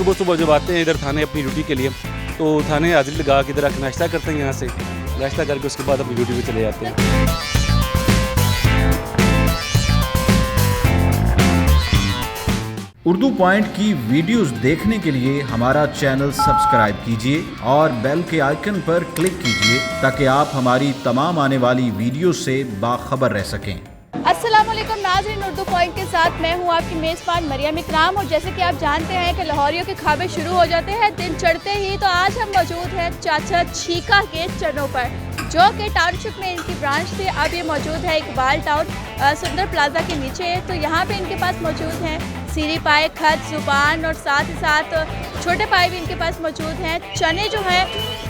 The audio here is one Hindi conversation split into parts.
सुबह सुबह जब आते हैं इधर थाने अपनी ड्यूटी के लिए, तो थाने हाजिरी लगा के इधर आकर नाश्ता करते हैं, यहाँ से नाश्ता करके उसके बाद अपनी ड्यूटी पे चले जाते हैं। उर्दू पॉइंट की वीडियोस देखने के लिए हमारा चैनल सब्सक्राइब कीजिए और बेल के आइकन पर क्लिक कीजिए ताकि आप हमारी तमाम आने वाली वीडियो से बाखबर रह सकें। अस्सलाम वालेकुम नाज़रीन, उर्दू पॉइंट के साथ मैं हूं आपकी मेज़बान मरियम इकराम। और जैसे कि आप जानते हैं कि लाहौरियों के खाबे शुरू हो जाते हैं दिन चढ़ते ही, तो आज हम मौजूद हैं चाचा छीका के चनों पर, जो कि टाउनशिप में इनकी ब्रांच थी। अब ये मौजूद है इकबाल टाउन सुंदर प्लाजा के नीचे। तो यहाँ पे इनके पास मौजूद हैं सीरी पाए, खत, ज़ुबान और साथ ही साथ छोटे पाए भी इनके पास मौजूद हैं। चने जो हैं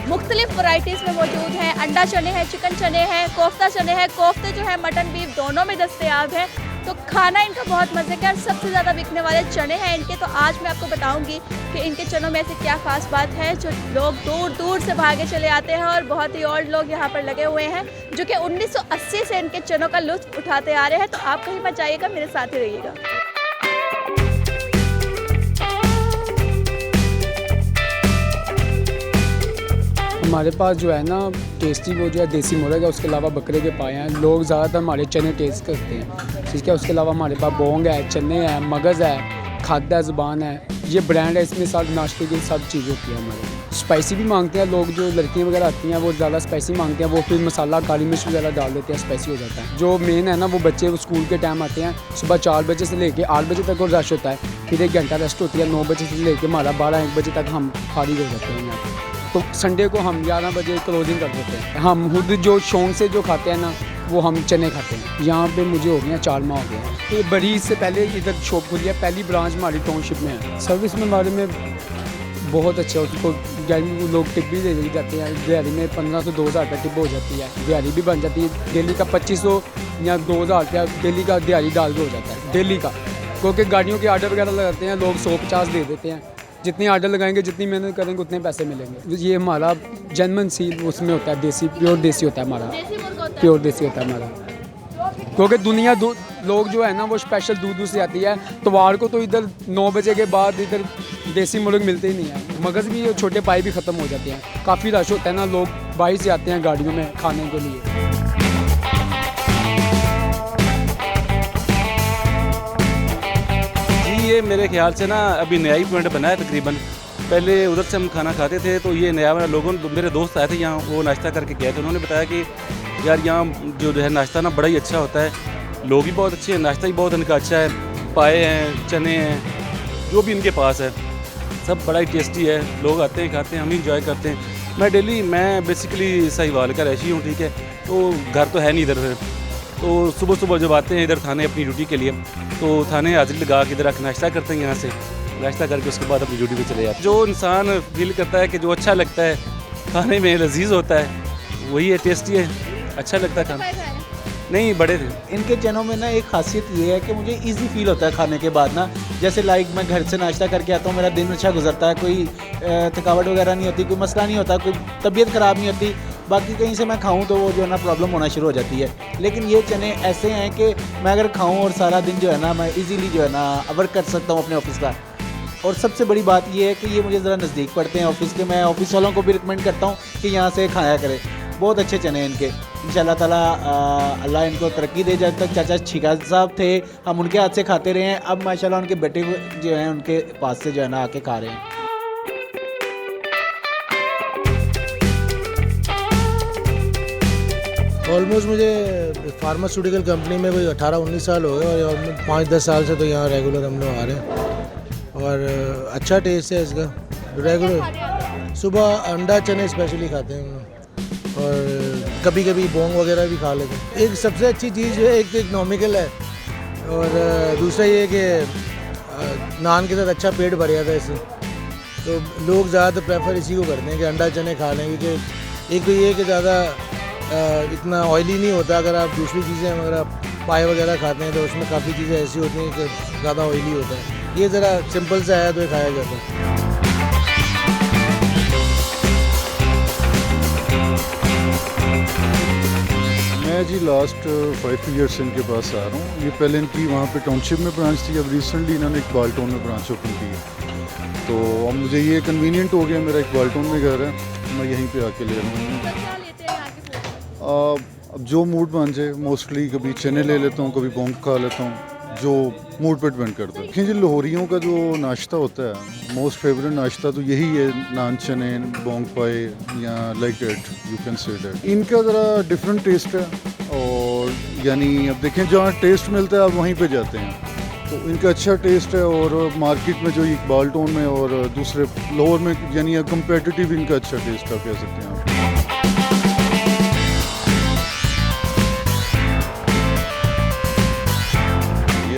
मुख्तलिफ़ वैरायटीज़ में मौजूद हैं। अंडा चने हैं, चिकन चने हैं, कोफ्ता चने हैं। कोफ्ते जो है मटन बीफ दोनों में दस्तयाब हैं। तो खाना इनका बहुत मज़े का, सबसे ज़्यादा बिकने वाले चने हैं इनके। तो आज मैं आपको बताऊंगी कि इनके चनों में ऐसी क्या ख़ास बात है जो लोग दूर दूर से भागे चले आते हैं। और बहुत ही ओल्ड लोग यहाँ पर लगे हुए हैं जो कि 1980 से इनके चनों का लुत्फ़ उठाते आ रहे हैं। तो आप कहीं मत जाइएगा, मेरे साथ ही रहिएगा। हमारे पास जो है ना टेस्टी वो जो है देसी मुर्ग है, उसके अलावा बकरे के पाए हैं। लोग ज़्यादातर हमारे चने टेस्ट करते हैं, ठीक है। उसके अलावा हमारे पास बोंग है, चने हैं, मगज़ है, खत है, ज़ुबान है। ये ब्रांड है, इसमें सब नाश्ते की सब चीज़ होती है हमारे। स्पाइसी भी मांगते हैं लोग, जो लड़कियाँ वगैरह आती हैं वो ज़्यादा स्पाइसी मांगते हैं, वो फिर मसाला काली मिर्च वगैरह डाल देते हैं, स्पाइसी हो जाता है। जो मेन है ना वो बच्चे स्कूल के टाइम आते हैं, सुबह 4 बजे से लेके 8 बजे तक और रश होता है। फिर 1 घंटा रेस्ट होती है, 9 बजे से लेके हमारा 12-1 बजे तक हम फारिग हो जाते हैं यहाँ पर। तो संडे को हम 11 बजे क्लोजिंग कर देते हैं। हम खुद जो शौक से जो खाते हैं ना वो हम चने खाते हैं। यहाँ पे मुझे हो गया 4 माह हो गए हैं। तो बड़ी से पहले इधर शॉप खुली है, पहली ब्रांच हमारी टाउनशिप में है। सर्विस में हमारे में बहुत अच्छा है, उसको लोग टिप भी दे जाते हैं। दिहाड़ी में 1500 से 2000 रुपये टिप हो जाती है, दिहाड़ी भी बन जाती है। डेली का 2500 या 2000 रुपया डेली का दिहाड़ी डाल के हो जाता है डेली का, क्योंकि गाड़ियों के आर्डर वगैरह लगाते हैं लोग, 150 दे देते हैं। जितनी आर्डर लगाएंगे, जितनी मेहनत करेंगे, उतने पैसे मिलेंगे। ये हमारा जनमन सील उसमें होता है, देसी प्योर देसी होता है हमारा, प्योर देसी होता है हमारा। क्योंकि दुनिया लोग जो है ना वो स्पेशल दूध से आती है। तवार को तो इधर 9 बजे के बाद इधर देसी मुर्ग मिलते ही नहीं है। मगज़ भी, छोटे पाई भी ख़त्म हो जाते हैं। काफ़ी रश होता है ना, लोग बाहर से आते हैं गाड़ियों में खाने के लिए। ये मेरे ख्याल से ना अभी नया ही पॉइंट बना है तकरीबन। पहले उधर से हम खाना खाते थे, तो ये नया लोगों, मेरे दोस्त आए थे यहाँ, वो नाश्ता करके गए थे। उन्होंने बताया कि यार यहाँ जो है नाश्ता ना बड़ा ही अच्छा होता है, लोग भी बहुत अच्छे हैं, नाश्ता भी बहुत इनका अच्छा है। पाए हैं, चने हैं, जो भी इनके पास है सब बड़ा ही टेस्टी है। लोग आते हैं, खाते हैं, हम इंजॉय करते हैं। मैं बेसिकली साहिवाल का रहशी हूँ, ठीक है। तो घर तो है नहीं इधर, तो सुबह सुबह जब आते हैं इधर थाने अपनी ड्यूटी के लिए, तो थाने हाजिरी लगा के इधर आकर नाश्ता करते हैं, यहाँ से नाश्ता करके उसके बाद अपनी ड्यूटी पे चले जाते हैं। जो इंसान फील करता है कि जो अच्छा लगता है खाने में, लजीज होता है, वही है, टेस्टी है, अच्छा लगता है खाना। नहीं, बड़े थे। इनके चनों में ना एक खासियत ये है कि मुझे इजी फील होता है खाने के बाद ना। जैसे मैं घर से नाश्ता करके आता हूँ, मेरा दिन अच्छा गुजरता है, कोई थकावट वगैरह नहीं होती, कोई मसला नहीं होता, कोई तबीयत ख़राब नहीं होती। बाकी कहीं से मैं खाऊं तो वो जो है ना प्रॉब्लम होना शुरू हो जाती है। लेकिन ये चने ऐसे हैं कि मैं अगर खाऊं और सारा दिन जो है ना मैं इजीली जो है ना वर्क कर सकता हूं अपने ऑफिस का। और सबसे बड़ी बात ये है कि ये मुझे ज़रा नज़दीक पड़ते हैं ऑफिस के। मैं ऑफिस वालों को भी रिकमेंड करता हूँ कि यहाँ से खाया करें, बहुत अच्छे चने हैं इनके। इंशाल्लाह ताला अल्लाह इनको तरक्की दे। जब तक चाचा छीका साहब थे हम उनके हाथ से खाते रहे हैं, अब माशाल्लाह उनके बेटे जो हैं उनके पास से जो है ना आके खा रहे हैं। ऑलमोस्ट मुझे फार्मास्यूटिकल कंपनी में कोई 18-19 साल हो गए और 5-10 साल से तो यहाँ रेगुलर हम लोग आ रहे हैं। और अच्छा टेस्ट है इसका। रेगुलर सुबह अंडा चने स्पेशली खाते हैं हम लोग, और कभी कभी बोंग वगैरह भी खा लेते हैं। एक सबसे अच्छी चीज़ है, एक तो इकोनॉमिकल है, और दूसरा ये कि नान के साथ अच्छा पेट भर जाता है इससे। तो लोग ज़्यादातर प्रेफर इसी को करते हैं कि अंडा चने खा लें, क्योंकि एक तो ये कि ज़्यादा इतना ऑयली नहीं होता। अगर आप दूसरी चीज़ें अगर आप पाए वगैरह खाते हैं तो उसमें काफ़ी चीज़ें ऐसी होती हैं कि ज़्यादा ऑयली होता है। ये ज़रा सिंपल सा है तो ये खाया जाता है। मैं जी लास्ट 5 ईयर्स से इनके पास आ रहा हूँ। ये पहले इनकी वहाँ पे टाउनशिप में ब्रांच थी, अब रिसेंटली इन्होंने इकबाल टाउन में ब्रांच ओपन की है। तो अब मुझे ये कन्वीनियंट हो गया, मेरा एक बाल्टोन में घर है, मैं यहीं पे आके ले रहा हूँ। क्या लेते हैं यहाँ के फूड? अब जो मूड बन जाए, मोस्टली कभी चने ले लेता हूँ, कभी पोंक खा लेता हूँ, जो मूड पे डिपेंड करता है। देखिए, जो लाहौरियों का जो नाश्ता होता है, मोस्ट फेवरेट नाश्ता तो यही है, नान चने, बोंग पाए या like that, you can say that. इनका ज़रा डिफरेंट टेस्ट है, और यानी अब देखें जहाँ टेस्ट मिलता है आप वहीं पे जाते हैं, तो इनका अच्छा टेस्ट है। और मार्केट में जो इकबाल टाउन में और दूसरे लाहौर में यानी कंपेटिटिव इनका अच्छा टेस्ट आप कह सकते हैं आप।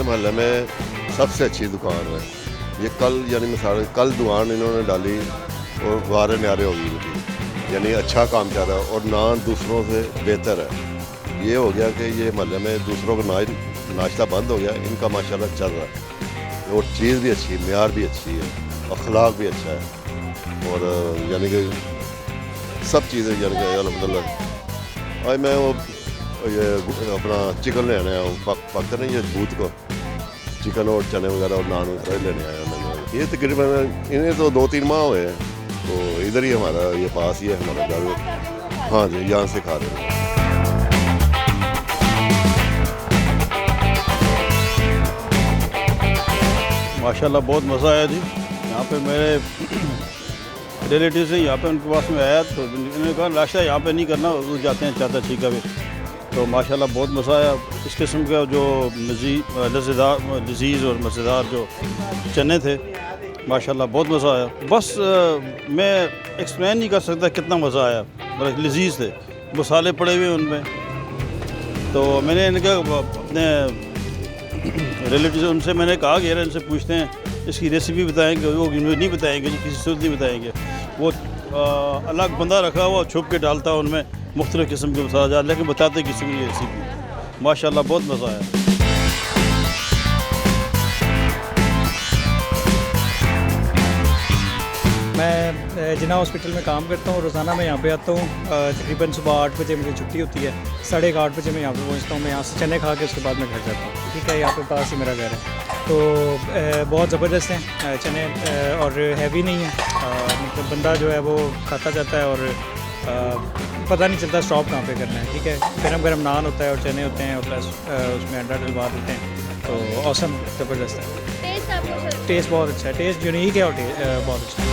मोहल्ले में सबसे अच्छी दुकान है ये। कल यानी मिसाल कल दुकान इन्होंने डाली और वारे न्यारे हो गई थी, यानी अच्छा काम चल रहा है और नान दूसरों से बेहतर है। ये हो गया कि ये मोहल्ले में दूसरों का नाश्ता बंद हो गया, इनका माशाल्लाह चल रहा है। और चीज़ भी अच्छी, म्यार भी अच्छी है, अखलाक भी अच्छा है, और यानी कि सब चीज़ें यानी कि अल्हम्दुलिल्लाह। आज मैं वो ये अपना चिकन लेने आया हूँ, पकते नहीं ये बूथ को, चिकन और चने वगैरह और नान वगैरह लेने आया मैंने। ये तकरीबन इन्हें तो 2-3 माह हुए हैं, तो इधर ही हमारा ये पास ही है हमारा घर। हाँ जी, यहाँ से खा रहे हैं। माशाल्लाह बहुत मज़ा आया जी। यहाँ पे मेरे रिलेटिव से यहाँ पे उनके पास में आया, तो इन्होंने कहा नाश्ता यहाँ पे नहीं करना, वो जाते हैं चाचा छीका पे। तो माशाल्लाह बहुत मज़ा आया। इस किस्म का जो लजीज़ और मज़ेदार जो चने थे, माशाल्लाह बहुत मज़ा आया। बस मैं एक्सप्लेन नहीं कर सकता कितना मज़ा आया, बड़ा लजीज़ थे, मसाले पड़े हुए उनमें। तो मैंने इनका अपने रिलेटिव उनसे मैंने कहा कि यार इनसे पूछते हैं इसकी रेसिपी बताएंगे, वो नहीं बताएंगे जी, किसी सूरत नहीं बताएंगे। वो अलग बंदा रखा हुआ छुप के डालता है उनमें मुख्तलिफ़ किस्म के मसाला, लेकिन बताते किसी को नहीं रेसिपी। माशाल्लाह बहुत मज़ा आया। मैं जिना हॉस्पिटल में काम करता हूँ, रोज़ाना मैं यहाँ पे आता हूँ। तकरीबन सुबह 8 बजे मुझे छुट्टी होती है, 8:30 बजे मैं यहाँ पे पहुँचता हूँ। मैं यहाँ से चने खा के उसके बाद मैं घर जाता हूँ। ठीक है, यहाँ पे पास ही मेरा घर है। तो बहुत ज़बरदस्त हैं चने, और हैवी नहीं है, मतलब बंदा जो है वो खाता जाता है और पता नहीं चलता स्टॉप कहाँ पे करना है। ठीक है, गरम गरम नान होता है और चने होते हैं और प्लस उसमें अंडा डलवा देते हैं। तो औसम ज़बरदस्त है। टेस्ट बहुत अच्छा है, टेस्ट यूनिक है और बहुत अच्छा है।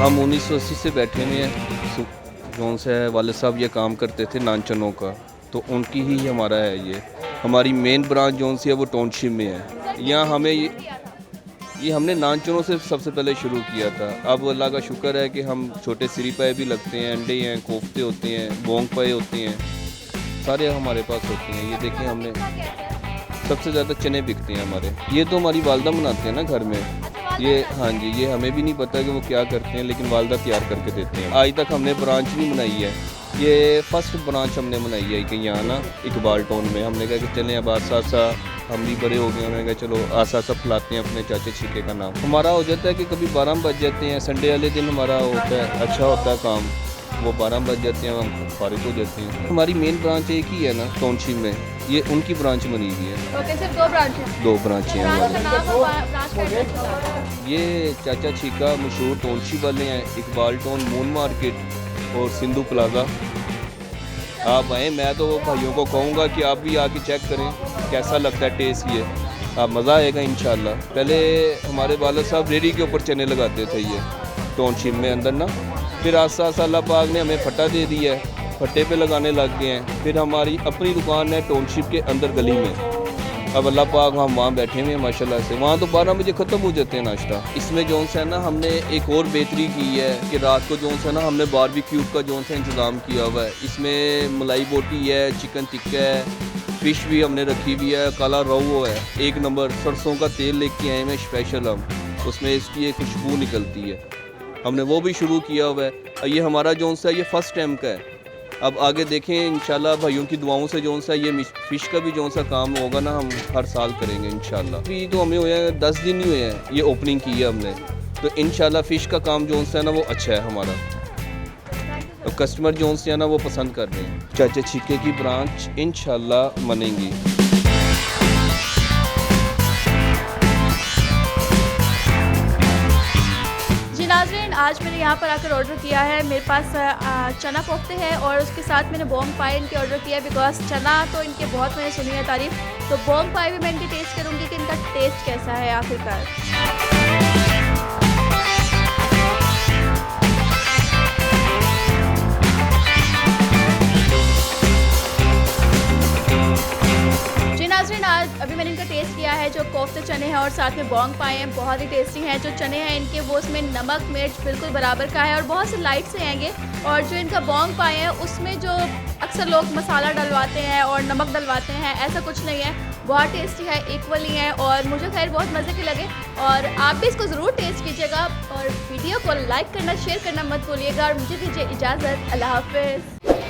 हम 1980 से बैठे हुए हैं, जौन से वाले साहब ये काम करते थे नान चनों का, तो उनकी ही हमारा है ये। हमारी मेन ब्रांच जौन सी है वो टाउनशिप में है। यहाँ हमें ये हमने नान चनों से सबसे पहले शुरू किया था। अब अल्लाह का शुक्र है कि हम छोटे सिरी पाए भी लगते हैं, अंडे हैं, कोफ्ते होते हैं, बोंग पाए होते हैं, सारे हमारे पास होते हैं। ये देखें, हमने सबसे ज़्यादा चने बिकते हैं हमारे। ये तो हमारी वालदा बनाते हैं ना घर में। ये हाँ जी, ये हमें भी नहीं पता कि वो क्या करते हैं, लेकिन वालदा तैयार करके देते हैं। आज तक हमने ब्रांच नहीं बनाई है, ये फर्स्ट ब्रांच हमने बनाई है कि यहाँ ना इकबाल टाउन में। हमने कहा कि चलें अब आसा हम भी बड़े हो गए, उन्होंने कहा चलो आसा फुलाते हैं अपने चाचे छीके का नाम। हमारा हो जाता है कि कभी 12 बज जाते हैं, संडे वाले दिन हमारा होता है अच्छा होता है काम, वो 12 बज जाते हैं, हम फारिग हो जाते हैं। हमारी मेन ब्रांच एक ही है ना टाउनशिप में, ये उनकी ब्रांच बनी हुई है। ओके, सिर्फ 2 ब्रांच हैं? 2 ब्रांचें हैं हमारी। ब्रांच का ये चाचा छीका मशहूर टाउनशिप वाले हैं, इकबाल टाउन, मून मार्केट और सिंधु प्लाजा। आप आएँ, मैं तो भाइयों को कहूँगा कि आप भी आके चेक करें कैसा लगता है टेस्ट। ये आप मज़ा आएगा इंशाल्लाह। पहले हमारे वालिद साहब रेडी के ऊपर चने लगाते थे ये टाउनशिप में अंदर ना, फिर आस्ता आस्ता अल्लाह पाक ने हमें फट्टा दे दिया है, फट्टे पे लगाने लग गए हैं। फिर हमारी अपनी दुकान है टाउनशिप के अंदर गली में। अब अल्लाह पाक हम वहाँ बैठे हुए हैं माशाल्लाह से, वहाँ तो 12 बजे ख़त्म हो जाते हैं नाश्ता। इसमें जौन सा है ना, हमने एक और बेहतरी की है कि रात को जौन सा ना हमने बारबेक्यू का जौन सा इंतज़ाम किया हुआ है। इसमें मलाई बोटी है, चिकन टिक्का है, फ़िश भी हमने रखी हुई है, काला रोहू है, 1 नंबर। सरसों का तेल लेके आए हैं स्पेशल हम, उसमें इसकी एक खुशबू निकलती है, हमने वो भी शुरू किया हुआ है। ये हमारा जौन सा ये फ़र्स्ट टाइम का है। अब आगे देखें इंशाल्लाह भाइयों की दुआओं से जौन सा ये फ़िश का भी जौन सा काम होगा ना, हम हर साल करेंगे इंशाल्लाह। अभी तो हमें हुए हैं 10 दिन ही हुए हैं, ये ओपनिंग की है हमने, तो इंशाल्लाह फ़िश का काम जौन सा है ना वो अच्छा है हमारा, तो कस्टमर जौन से है ना वो पसंद कर रहे हैं। चाचा छीके की ब्रांच इंशाल्लाह बनेंगी। यहाँ पर आकर ऑर्डर किया है। मेरे पास चना कोफ्ते हैं और उसके साथ मैंने बोंग पाए इनके ऑर्डर किया है, बिकॉज चना तो इनके बहुत मैंने सुनी है तारीफ। तो बोंग पाए भी मैं इनकी टेस्ट करूँगी कि इनका टेस्ट कैसा है आखिरकार। नाज़रीन, आज अभी मैंने इनका टेस्ट किया है। जो कोफ्ते चने हैं और साथ में बोंग पाए हैं, बहुत ही टेस्टी हैं। जो चने हैं इनके वो उसमें नमक मिर्च बिल्कुल बराबर का है और बहुत से लाइट से हैंगे। और जो इनका बोंग पाए हैं उसमें जो अक्सर लोग मसाला डलवाते हैं और नमक डलवाते हैं, ऐसा कुछ नहीं है, बहुत टेस्टी है, इक्वली है और मुझे खैर बहुत मज़े के लगे। और आप भी इसको ज़रूर टेस्ट कीजिएगा और वीडियो को लाइक करना शेयर करना मत भूलिएगा। और मुझे दीजिए इजाज़त, अल्लाह हाफ़िज़।